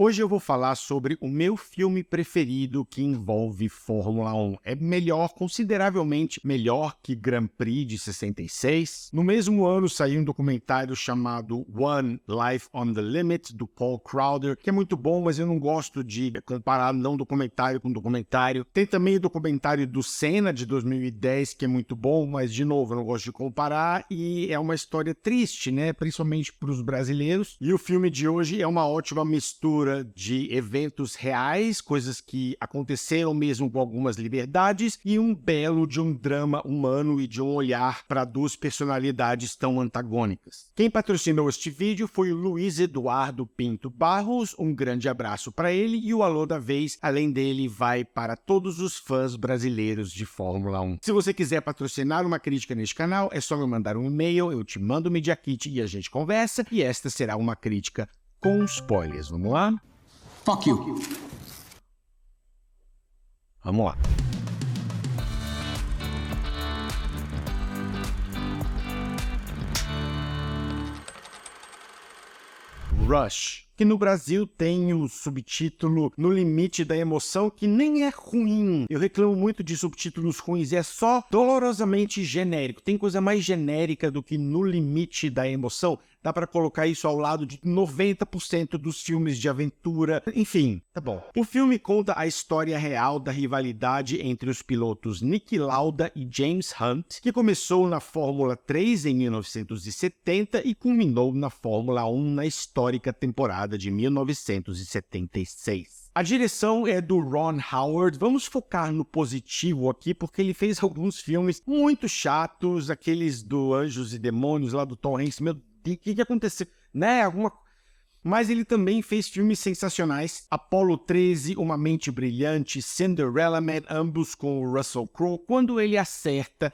Hoje eu vou falar sobre o meu filme preferido que envolve Fórmula 1. É melhor, consideravelmente melhor que Grand Prix de 66. No mesmo ano saiu um documentário chamado One: Life on the Limit, do Paul Crowder, que é muito bom, mas eu não gosto de comparar não documentário com documentário. Tem também o documentário do Senna, de 2010, que é muito bom, mas, de novo, eu não gosto de comparar, e é uma história triste, né? Principalmente para os brasileiros. E o filme de hoje é uma ótima mistura de eventos reais, coisas que aconteceram mesmo com algumas liberdades, e um belo de um drama humano e de um olhar para duas personalidades tão antagônicas. Quem patrocinou este vídeo foi o Luiz Eduardo Pinto Barros, um grande abraço para ele, e o alô da vez, além dele, vai para todos os fãs brasileiros de Fórmula 1. Se você quiser patrocinar uma crítica neste canal, é só me mandar um e-mail, eu te mando o Media Kit e a gente conversa, e esta será uma crítica com spoilers. Vamos lá? Fuck you. Vamos lá. Rush, que no Brasil tem o subtítulo No Limite da Emoção, que nem é ruim. Eu reclamo muito de subtítulos ruins, é só dolorosamente genérico. Tem coisa mais genérica do que No Limite da Emoção? Dá pra colocar isso ao lado de 90% dos filmes de aventura. Enfim, tá bom. O filme conta a história real da rivalidade entre os pilotos Niki Lauda e James Hunt, que começou na Fórmula 3 em 1970 e culminou na Fórmula 1 na histórica temporada de 1976. A direção é do Ron Howard. Vamos focar no positivo aqui, porque ele fez alguns filmes muito chatos, aqueles do Anjos e Demônios lá do Tom Hanks. Meu Deus, o que aconteceu? Né? Mas ele também fez filmes sensacionais. Apollo 13, Uma Mente Brilhante, Cinderella Man, ambos com o Russell Crowe. Quando ele acerta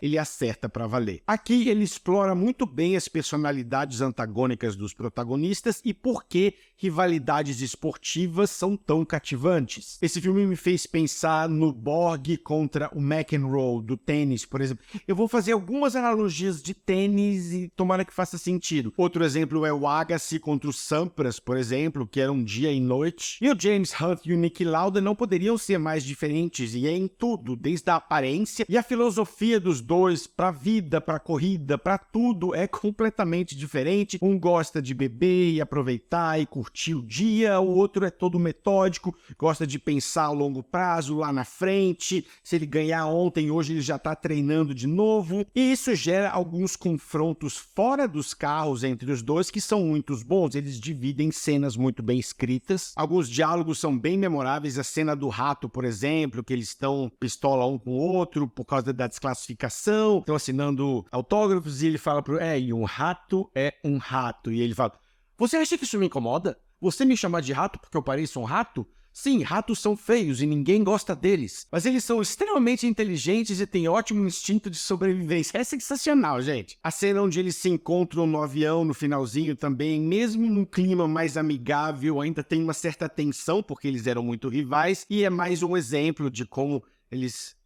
pra valer. Aqui ele explora muito bem as personalidades antagônicas dos protagonistas e por que rivalidades esportivas são tão cativantes. Esse filme me fez pensar no Borg contra o McEnroe do tênis, por exemplo. Eu vou fazer algumas analogias de tênis e tomara que faça sentido. Outro exemplo é o Agassi contra o Sampras, por exemplo, que era um dia e noite. E o James Hunt e o Niki Lauda não poderiam ser mais diferentes, e é em tudo, desde a aparência e a filosofia dos dois, pra vida, pra corrida, pra tudo, é completamente diferente. Um gosta de beber e aproveitar e curtir o dia, o outro é todo metódico, gosta de pensar a longo prazo, lá na frente. Se ele ganhar ontem, hoje ele já tá treinando de novo. E isso gera alguns confrontos fora dos carros entre os dois que são muito bons. Eles dividem cenas muito bem escritas. Alguns diálogos são bem memoráveis. A cena do rato, por exemplo, que eles estão pistola um com o outro por causa da desclassificação, estão assinando autógrafos e ele fala e um rato é um rato. E ele fala, você acha que isso me incomoda? Você me chamar de rato porque eu pareço um rato? Sim, ratos são feios e ninguém gosta deles, mas eles são extremamente inteligentes e têm ótimo instinto de sobrevivência. É sensacional, gente. A cena onde eles se encontram no avião no finalzinho também, mesmo num clima mais amigável, ainda tem uma certa tensão porque eles eram muito rivais, e é mais um exemplo de como eles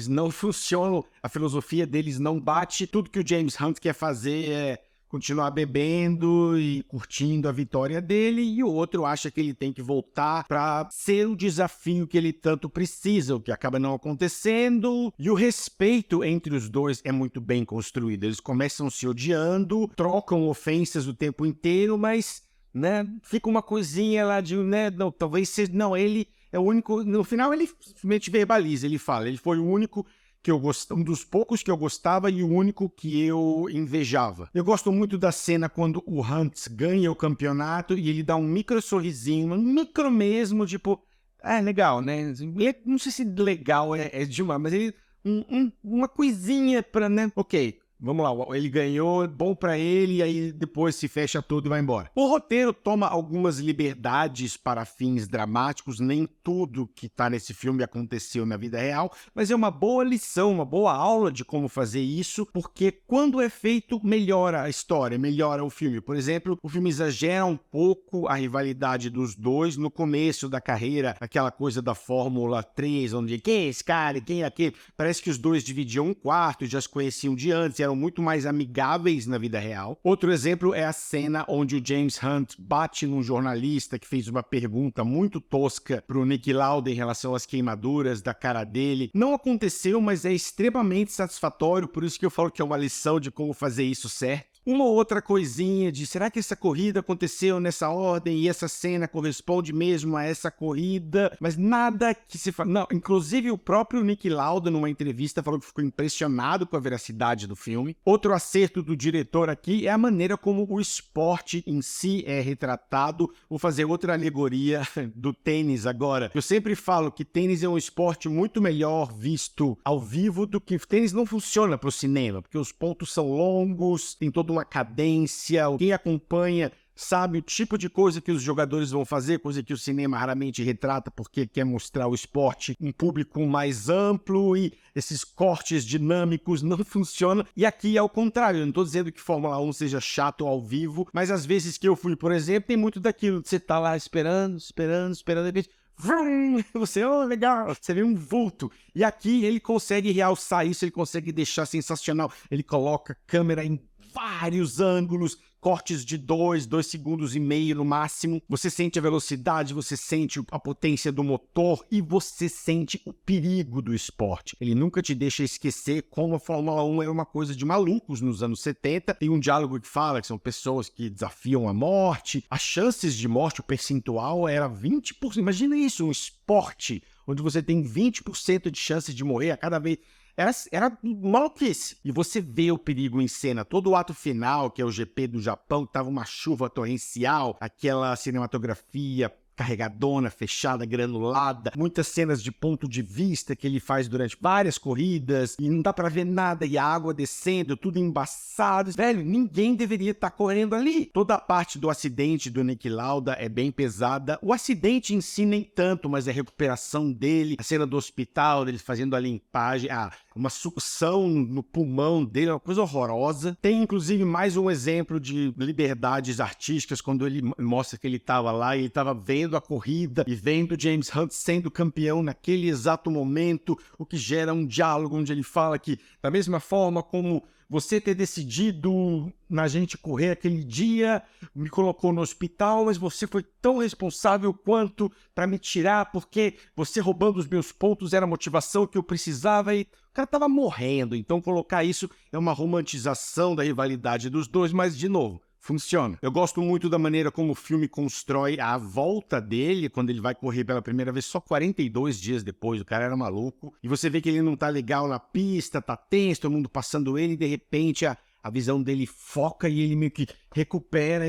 não funcionam, a filosofia deles não bate. Tudo que o James Hunt quer fazer é continuar bebendo e curtindo a vitória dele, e o outro acha que ele tem que voltar para ser o desafio que ele tanto precisa, o que acaba não acontecendo. E o respeito entre os dois é muito bem construído. Eles começam se odiando, trocam ofensas o tempo inteiro, mas, fica uma coisinha lá de, não, talvez seja, não, ele é o único, no final ele simplesmente verbaliza, ele fala, ele foi o único que eu gostava, um dos poucos que eu gostava e o único que eu invejava. Eu gosto muito da cena quando o Hunt ganha o campeonato e ele dá um micro sorrisinho, um micro mesmo, tipo, legal, né? Não sei se legal é demais, mas ele, uma coisinha pra, ok, vamos lá, ele ganhou, bom pra ele, e aí depois se fecha tudo e vai embora. O roteiro toma algumas liberdades para fins dramáticos, nem tudo que tá nesse filme aconteceu na vida real, mas é uma boa lição, uma boa aula de como fazer isso, porque quando é feito, melhora a história, melhora o filme. Por exemplo, o filme exagera um pouco a rivalidade dos dois no começo da carreira, aquela coisa da Fórmula 3, onde quem é esse cara, quem é aquele? Parece que os dois dividiam um quarto, já se conheciam de antes, eram eram muito mais amigáveis na vida real. Outro exemplo é a cena onde o James Hunt bate num jornalista que fez uma pergunta muito tosca pro Nick Lauda em relação às queimaduras da cara dele. Não aconteceu, mas é extremamente satisfatório, por isso que eu falo que é uma lição de como fazer isso certo. Uma outra coisinha de, será que essa corrida aconteceu nessa ordem e essa cena corresponde mesmo a essa corrida? Mas nada que se fala. Não, inclusive o próprio Nick Lauda, numa entrevista, falou que ficou impressionado com a veracidade do filme. Outro acerto do diretor aqui é a maneira como o esporte em si é retratado. Vou fazer outra alegoria do tênis agora. Eu sempre falo que tênis é um esporte muito melhor visto ao vivo do que tênis não funciona para o cinema, porque os pontos são longos, tem todo uma cadência, quem acompanha sabe o tipo de coisa que os jogadores vão fazer, coisa que o cinema raramente retrata porque quer mostrar o esporte em público mais amplo e esses cortes dinâmicos não funcionam. E aqui é o contrário, eu não estou dizendo que Fórmula 1 seja chato ao vivo, mas às vezes que eu fui, por exemplo, tem muito daquilo de você tá lá esperando, de repente, você, oh, legal, você vê um vulto. E aqui ele consegue realçar isso, ele consegue deixar sensacional. Ele coloca câmera em vários ângulos, cortes de 2 segundos e meio no máximo. Você sente a velocidade, você sente a potência do motor e você sente o perigo do esporte. Ele nunca te deixa esquecer como a Fórmula 1 era uma coisa de malucos nos anos 70. Tem um diálogo que fala que são pessoas que desafiam a morte. As chances de morte, o percentual era 20%. Imagina isso, um esporte onde você tem 20% de chances de morrer a cada vez. Era maluquice. E você vê o perigo em cena. Todo o ato final, que é o GP do Japão, que tava uma chuva torrencial, aquela cinematografia carregadona, fechada, granulada, muitas cenas de ponto de vista que ele faz durante várias corridas e não dá pra ver nada, e a água descendo, tudo embaçado. Velho, ninguém deveria estar correndo ali. Toda a parte do acidente do Nick Lauda é bem pesada. O acidente em si nem tanto, mas a recuperação dele, a cena do hospital, dele fazendo a limpagem, uma sucção no pulmão dele, é uma coisa horrorosa. Tem inclusive mais um exemplo de liberdades artísticas, quando ele mostra que ele estava lá e ele estava vendo a corrida e vendo James Hunt sendo campeão naquele exato momento, o que gera um diálogo onde ele fala que, da mesma forma como você ter decidido na gente correr aquele dia, me colocou no hospital, mas você foi tão responsável quanto para me tirar, porque você roubando os meus pontos era a motivação que eu precisava, e o cara tava morrendo. Então colocar isso é uma romantização da rivalidade dos dois, mas de novo, funciona. Eu gosto muito da maneira como o filme constrói a volta dele, quando ele vai correr pela primeira vez, só 42 dias depois, o cara era maluco. E você vê que ele não tá legal na pista, tá tenso, todo mundo passando ele, e de repente a visão dele foca e ele meio que recupera.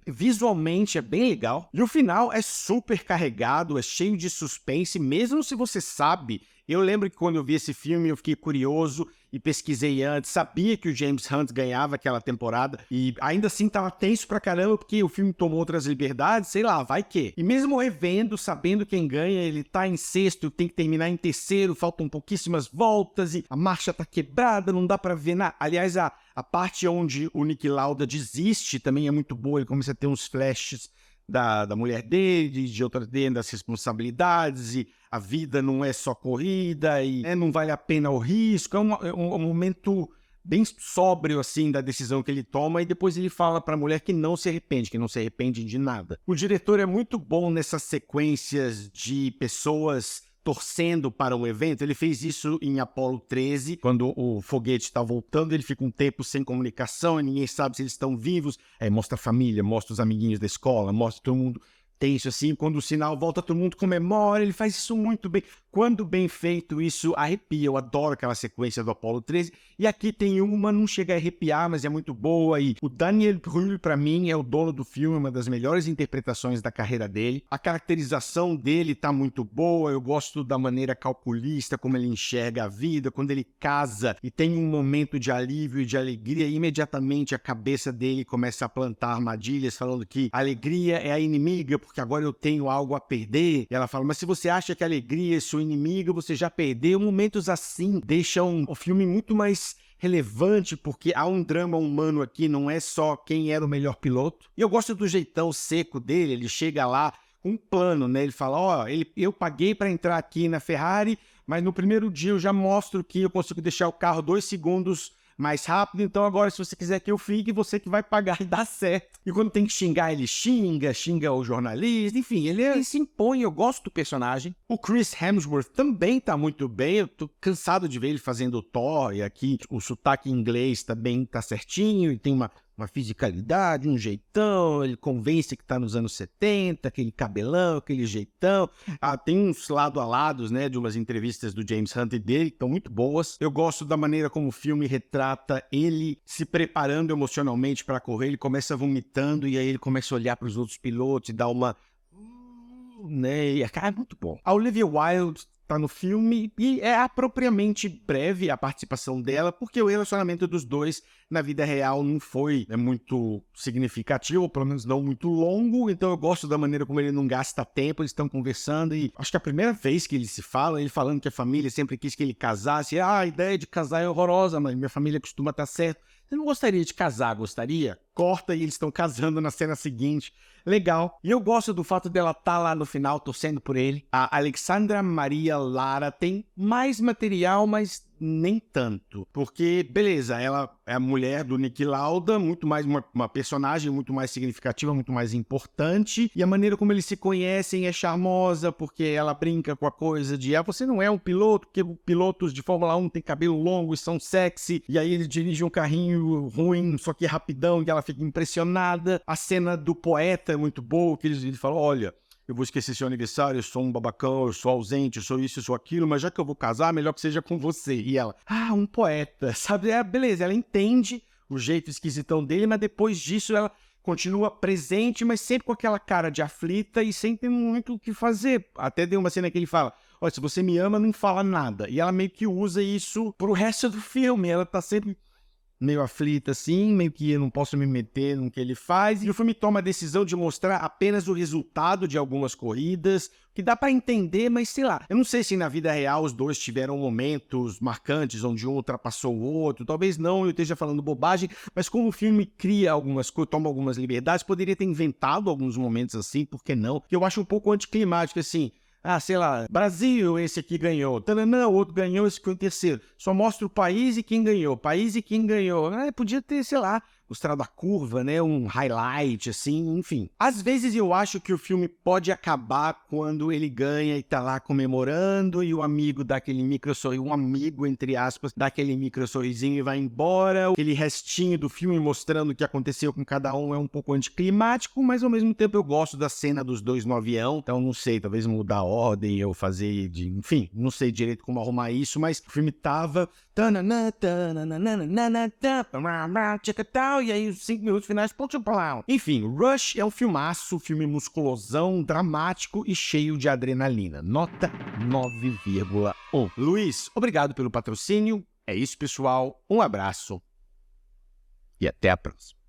Visualmente é bem legal. E o final é super carregado, é cheio de suspense, mesmo se você sabe. Eu lembro que quando eu vi esse filme eu fiquei curioso e pesquisei antes, sabia que o James Hunt ganhava aquela temporada e ainda assim tava tenso pra caramba porque o filme tomou outras liberdades, sei lá, vai que. E mesmo revendo, sabendo quem ganha, ele tá em sexto, tem que terminar em terceiro, faltam pouquíssimas voltas e a marcha tá quebrada, não dá pra ver nada. Aliás, a parte onde o Nick Lauda desiste também é muito boa, ele começa a ter uns flashes da mulher dele, de outras dele, das responsabilidades, e a vida não é só corrida, e não vale a pena o risco. É um momento bem sóbrio, assim, da decisão que ele toma, e depois ele fala pra mulher que não se arrepende de nada. O diretor é muito bom nessas sequências de pessoas torcendo para um evento. Ele fez isso em Apollo 13, quando o foguete está voltando, ele fica um tempo sem comunicação e ninguém sabe se eles estão vivos. Aí mostra a família, mostra os amiguinhos da escola, mostra todo mundo tenso assim. Quando o sinal volta, todo mundo comemora. Ele faz isso muito bem. Quando bem feito, isso arrepia. Eu adoro aquela sequência do Apollo 13. E aqui tem uma, não chega a arrepiar, mas é muito boa. E o Daniel Brühl, pra mim, é o dono do filme, uma das melhores interpretações da carreira dele. A caracterização dele tá muito boa. Eu gosto da maneira calculista, como ele enxerga a vida. Quando ele casa e tem um momento de alívio e de alegria, imediatamente a cabeça dele começa a plantar armadilhas, falando que a alegria é a inimiga, porque agora eu tenho algo a perder. E ela fala, mas se você acha que a alegria é sua inimiga, você já perdeu. Momentos assim deixam o filme muito mais relevante, porque há um drama humano aqui, não é só quem era o melhor piloto. E eu gosto do jeitão seco dele, ele chega lá com um plano, né? Ele fala, eu paguei para entrar aqui na Ferrari, mas no primeiro dia eu já mostro que eu consigo deixar o carro 2 segundos mais rápido, então agora se você quiser que eu fique, você que vai pagar e dá certo. E quando tem que xingar, ele xinga o jornalista, enfim, ele se impõe, eu gosto do personagem. O Chris Hemsworth também tá muito bem, eu tô cansado de ver ele fazendo o Thor, e aqui o sotaque em inglês também tá certinho, e tem uma fisicalidade, um jeitão, ele convence que tá nos anos 70, aquele cabelão, aquele jeitão. Tem uns lado a lados, né, de umas entrevistas do James Hunt dele, que estão muito boas. Eu gosto da maneira como o filme retrata ele se preparando emocionalmente para correr, ele começa vomitando e aí ele começa a olhar para os outros pilotos e dá uma... né, e é muito bom. A Olivia Wilde tá no filme e é apropriadamente breve a participação dela, porque o relacionamento dos dois na vida real não foi muito significativo, ou pelo menos não muito longo, então eu gosto da maneira como ele não gasta tempo, eles estão conversando e acho que a primeira vez que eles se falam, ele falando que a família sempre quis que ele casasse, a ideia de casar é horrorosa, mas minha família costuma estar certo. Você não gostaria de casar, gostaria? Corta e eles estão casando na cena seguinte. Legal. E eu gosto do fato dela estar lá no final torcendo por ele. A Alexandra Maria Lara tem mais material, mas nem tanto. Porque, beleza, ela é a mulher do Niki Lauda, muito mais uma personagem muito mais significativa, muito mais importante. E a maneira como eles se conhecem é charmosa, porque ela brinca com a coisa de você não é um piloto, porque pilotos de Fórmula 1 têm cabelo longo e são sexy. E aí ele dirige um carrinho ruim, só que é rapidão, e ela fica impressionada. A cena do poeta é muito boa, que ele fala, olha, eu vou esquecer seu aniversário, eu sou um babacão, eu sou ausente, eu sou isso, eu sou aquilo, mas já que eu vou casar, melhor que seja com você. E ela, um poeta, sabe? Beleza, ela entende o jeito esquisitão dele, mas depois disso ela continua presente, mas sempre com aquela cara de aflita e sem ter muito o que fazer. Até tem uma cena que ele fala, olha, se você me ama, não fala nada. E ela meio que usa isso pro resto do filme, ela tá sempre meio aflita assim, meio que eu não posso me meter no que ele faz, e o filme toma a decisão de mostrar apenas o resultado de algumas corridas, que dá pra entender, mas sei lá, eu não sei se na vida real os dois tiveram momentos marcantes onde um ultrapassou o outro, talvez não, eu esteja falando bobagem, mas como o filme cria algumas coisas, toma algumas liberdades, poderia ter inventado alguns momentos assim, por que não? Que eu acho um pouco anticlimático, assim, sei lá, Brasil, esse aqui ganhou. Tananã, o outro ganhou, esse foi o terceiro. Só mostra o país e quem ganhou. País e quem ganhou. Podia ter, sei lá, mostrado a curva, né? Um highlight, assim, enfim. Às vezes eu acho que o filme pode acabar quando ele ganha e tá lá comemorando e o amigo dá aquele micro sorriso, um amigo, entre aspas, dá aquele micro sorrisinho e vai embora. Aquele restinho do filme mostrando o que aconteceu com cada um é um pouco anticlimático, mas ao mesmo tempo eu gosto da cena dos dois no avião, então não sei, talvez mudar a ordem ou fazer de... Enfim, não sei direito como arrumar isso, mas o filme tava... E aí os 5 minutos finais... Enfim, Rush é um filmaço, filme musculosão, dramático e cheio de adrenalina. Nota 9,1. Luiz, obrigado pelo patrocínio. É isso, pessoal. Um abraço e até a próxima.